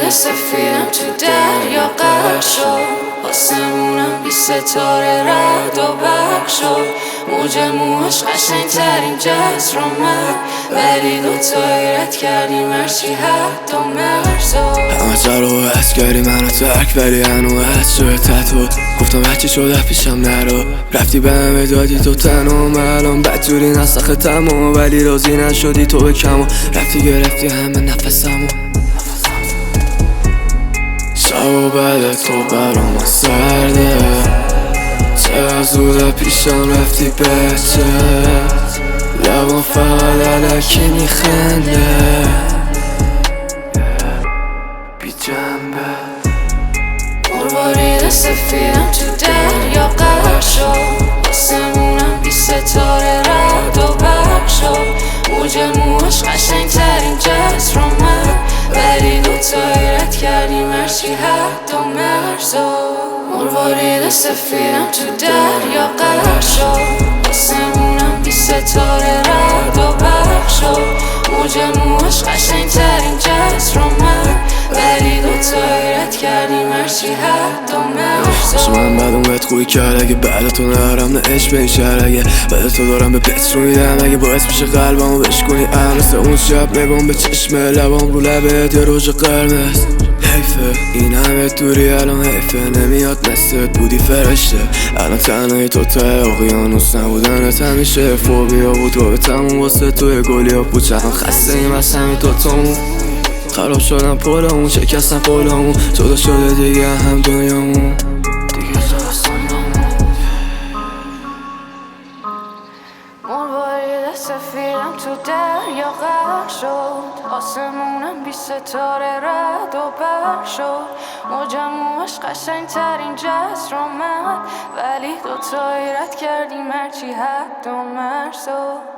مرورید سفیدم تو دریا غرق شد، آسمونم بی ستاره رد و برق شد. موج موهاش قشنگترین جسر اومد، ولی دوتایی رد کردیم هرچی حد و مرزا. همه جا رو حس کردی منو ترک، ولی هنو حس شده تطور. گفتم هرچی شده پیشم نرو، رفتی به همه دادی تو تنها. من الان بدجوری نسخه تمام، ولی راضی نشدی تو به کمو. رفتی گرفتی همه نفسمو. شب و بعد تو برام سرده، چه زوده پیشم رفتی بچه. لبام فقط علکی میخنده بی جنبه. مرورید سفیدم تو دریا غرق شد، آسمونم بی ستاره رد و برق شد. موج موهاش قشنگترین جسر اومد، ولی دوتایی رد کردیم هرچی حد و مرزا. مرورید سفیدم تو دریا غرق شد، آسمونم بی ستاره رد و برق شد. موج موهاش قشنگترین جسر اومد، ولی دوتایی رد کردیم هرچی حد و مرزا. من بعد اون خوبی کرد، اگه بعد تو نرم نه عشق به این شهر. اگه بعد تو دارم به پت رو میدم، اگه باعث میشه قلبمو بشکنی مثل اون شب نگام به چشم لبام رو لبت یه روژ قرمز. حیفه این همه دوری الان حیفه، نمیاد مثلت بودی فرشته. الان تنهایی تو ته اقیانوس، نبودنت همیشه فوبیا بود. و به تموم واسه توی گلیا بود، چند خسته ایم از همین دوتامون. خراب شدم پلمون، شکستم پلمون، جدا شده دیگه هم دنیامون. مرورید سفیدم تو دریا غرق شد، آسمونم بی ستاره رد و برق شد. موج موهاش قشنگترین جسر اومد، ولی دوتایی رد کردیم هرچی حد و مرزا.